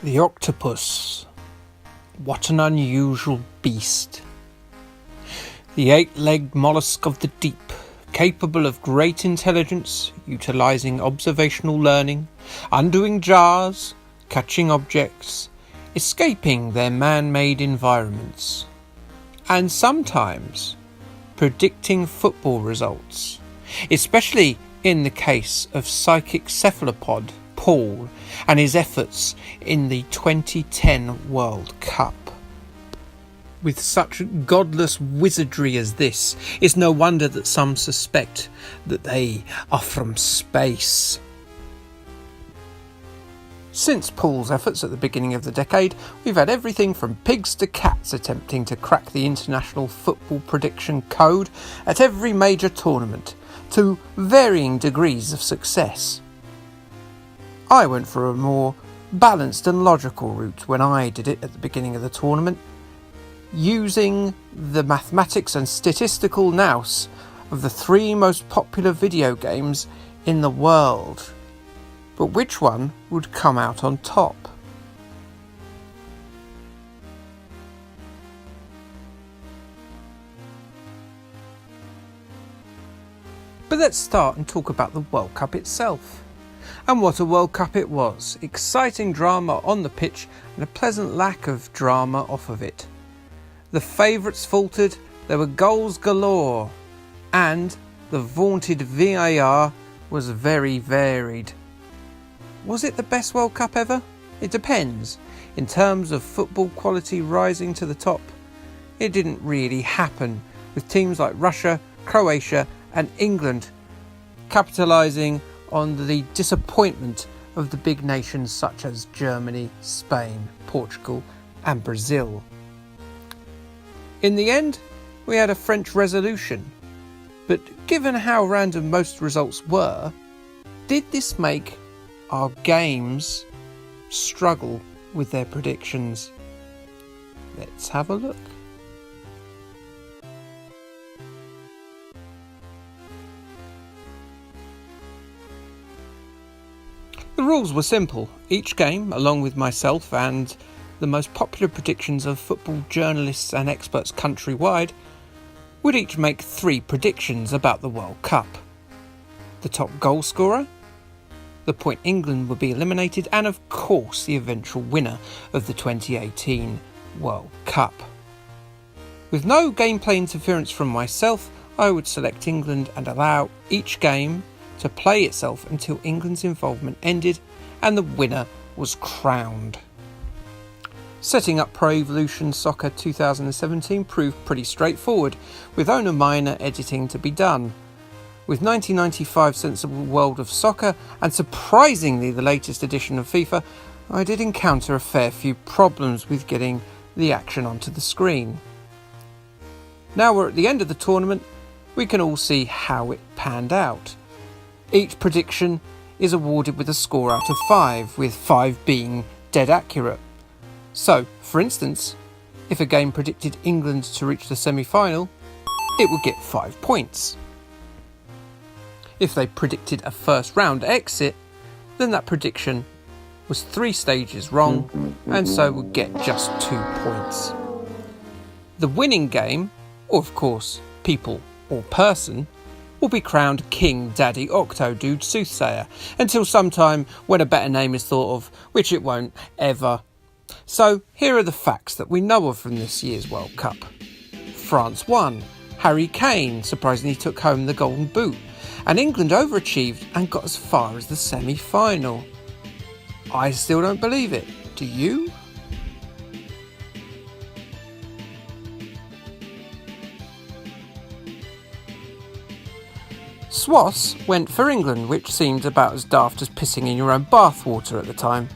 The octopus. What an unusual beast. The eight-legged mollusk of the deep, capable of great intelligence, utilising observational learning, undoing jars, catching objects, escaping their man-made environments, and sometimes predicting football results, especially in the case of psychic cephalopod Paul and his efforts in the 2010 World Cup. With such godless wizardry as this, it's no wonder that some suspect that they are from space. Since Paul's efforts at the beginning of the decade, we've had everything from pigs to cats attempting to crack the international football prediction code at every major tournament, to varying degrees of success. I went for a more balanced and logical route when I did it at the beginning of the tournament, using the mathematics and statistical nous of the three most popular video games in the world. But which one would come out on top? But let's start and talk about the World Cup itself. And what a World Cup it was. Exciting drama on the pitch and a pleasant lack of drama off of it. The favourites faltered, there were goals galore, and the vaunted VAR was very varied. Was it the best World Cup ever? It depends. In terms of football quality rising to the top, it didn't really happen, with teams like Russia, Croatia and England capitalising on the disappointment of the big nations such as Germany, Spain, Portugal and Brazil. In the end, we had a French resolution, but given how random most results were, did this make our games struggle with their predictions? Let's have a look. The rules were simple. Each game, along with myself and the most popular predictions of football journalists and experts countrywide, would each make 3 predictions about the World Cup. The top goal scorer, the point England would be eliminated, and of course the eventual winner of the 2018 World Cup. With no gameplay interference from myself, I would select England and allow each game to play itself until England's involvement ended and the winner was crowned. Setting up Pro Evolution Soccer 2017 proved pretty straightforward, with only minor editing to be done. With 1995 Sensible World of Soccer and surprisingly the latest edition of FIFA, I did encounter a fair few problems with getting the action onto the screen. Now we're at the end of the tournament, we can all see how it panned out. Each prediction is awarded with a score out of 5, with 5 being dead accurate. So, for instance, if a game predicted England to reach the semi-final, it would get 5 points. If they predicted a first round exit, then that prediction was 3 stages wrong and so would get just 2 points. The winning game, or of course people or person, will be crowned King Daddy Octo Dude Soothsayer until sometime when a better name is thought of, which it won't ever. So here are the facts that we know of from this year's World Cup. France won. Harry Kane surprisingly took home the Golden Boot, and England overachieved and got as far as the semi-final. I still don't believe it. Do you? Swass went for England, which seemed about as daft as pissing in your own bathwater at the time.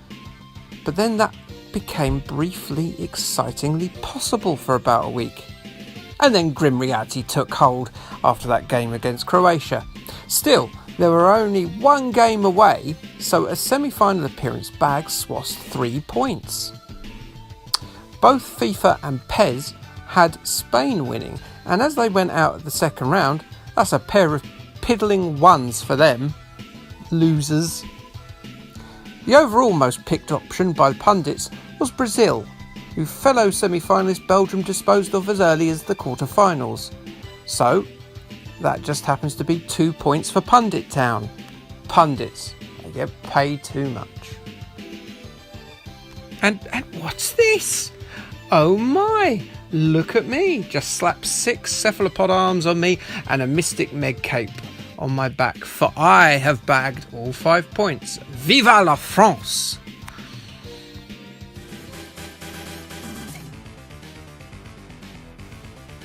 But then that became briefly excitingly possible for about a week. And then grim reality took hold after that game against Croatia. Still, there were only 1 game away, so a semi-final appearance bagged Swass 3 points. Both FIFA and PES had Spain winning, and as they went out at the second round, that's a pair of piddling ones for them. Losers. The overall most picked option by the pundits was Brazil, whose fellow semi-finalist Belgium disposed of as early as the quarter-finals. So, that just happens to be 2 points for Pundit Town. Pundits, they get paid too much. And what's this? Oh my! Look at me! Just slap 6 cephalopod arms on me and a mystic meg cape on my back, for I have bagged all 5 points. Viva la France!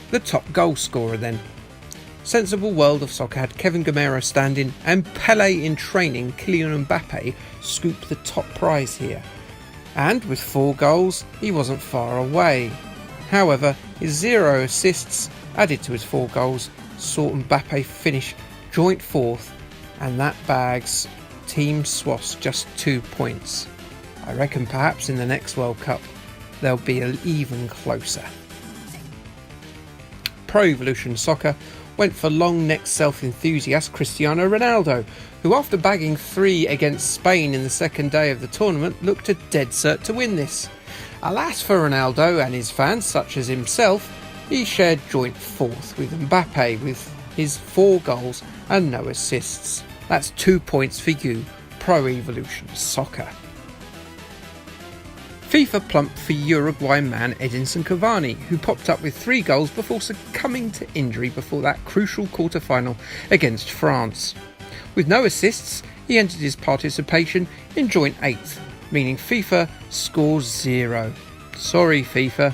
The top goal scorer then. Sensible World of Soccer had Kevin Gamero standing and Pelé in training Kylian Mbappe scoop the top prize here. And with 4 goals, he wasn't far away. However, his 0 assists added to his 4 goals saw Mbappe finish joint 4th, and that bags Team SWOS just 2 points. I reckon perhaps in the next World Cup they'll be even closer. Pro Evolution Soccer went for long-necked self-enthusiast Cristiano Ronaldo, who after bagging 3 against Spain in the second day of the tournament looked a dead cert to win this. Alas for Ronaldo and his fans such as himself, he shared joint 4th with Mbappe with his 4 goals and no assists. That's 2 points for you, Pro Evolution Soccer. FIFA plumped for Uruguay man Edinson Cavani, who popped up with 3 goals before succumbing to injury before that crucial quarter-final against France. With no assists, he entered his participation in joint 8th, meaning FIFA scores 0. Sorry FIFA.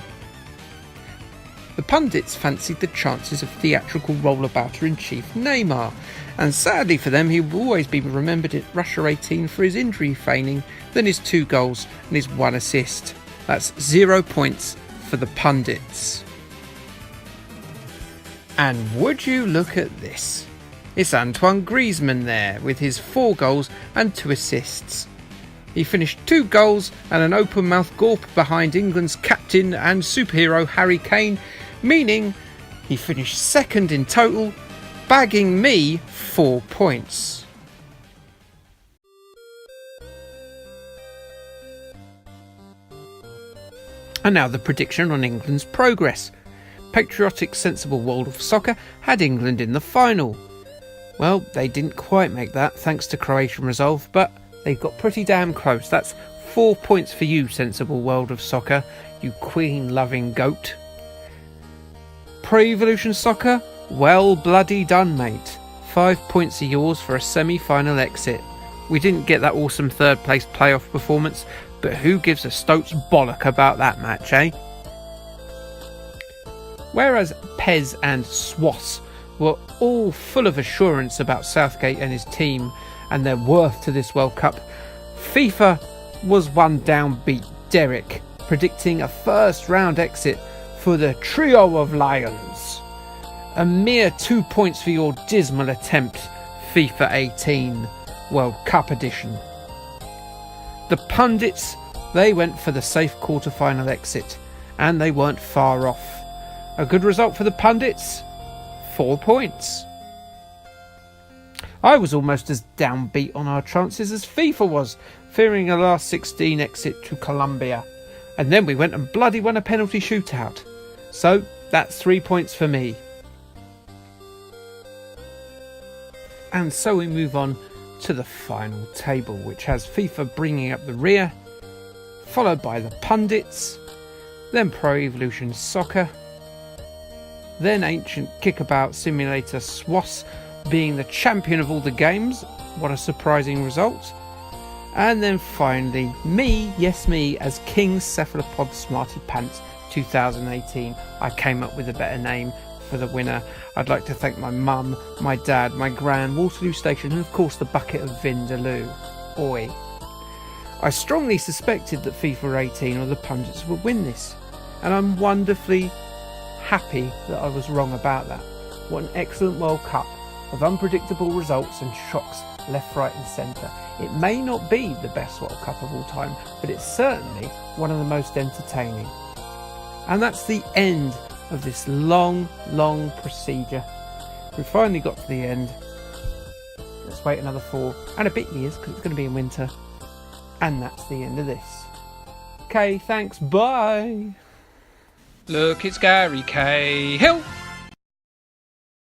The pundits fancied the chances of theatrical rollerbouter-in-chief Neymar, and sadly for them he will always be remembered at Russia 18 for his injury feigning, then his 2 goals and his 1 assist. That's 0 points for the pundits. And would you look at this? It's Antoine Griezmann there with his 4 goals and 2 assists. He finished 2 goals and an open-mouth gawp behind England's captain and superhero Harry Kane, meaning he finished 2nd in total, bagging me 4 points. And now the prediction on England's progress. Patriotic, sensible World of Soccer had England in the final. Well, they didn't quite make that thanks to Croatian resolve, but they got pretty damn close. That's 4 points for you, sensible World of Soccer, you queen-loving goat. Pro Evolution Soccer, well bloody done, mate. 5 points are yours for a semi-final exit. We didn't get that awesome 3rd place playoff performance, but who gives a Stoats bollock about that match, eh? Whereas Pez and SWOS were all full of assurance about Southgate and his team and their worth to this World Cup, FIFA was one downbeat Derek, predicting a first round exit for the trio of Lions. A mere 2 points for your dismal attempt, FIFA 18 World Cup edition. The pundits, they went for the safe quarter-final exit, and they weren't far off. A good result for the pundits? 4 points. I was almost as downbeat on our chances as FIFA was, fearing a last 16 exit to Colombia. And then we went and bloody won a penalty shootout. So that's 3 points for me. And so we move on to the final table, which has FIFA bringing up the rear, followed by the pundits, then Pro Evolution Soccer, then ancient kickabout simulator SWOS being the champion of all the games. What a surprising result. And then finally me, yes me, as King Cephalopod Smarty Pants 2018. I came up with a better name for the winner. I'd like to thank my mum, my dad, my gran, Waterloo Station, and of course the bucket of Vindaloo. Oi. I strongly suspected that FIFA 18 or the pundits would win this, and I'm wonderfully happy that I was wrong about that. What an excellent World Cup of unpredictable results and shocks left, right and centre. It may not be the best World Cup of all time, but it's certainly one of the most entertaining. And that's the end of this long procedure. We finally got to the end. Let's wait another 4 and a bit years, because it's going to be in winter. And that's the end of this. Okay, thanks, bye! Look, it's Gary Cahill!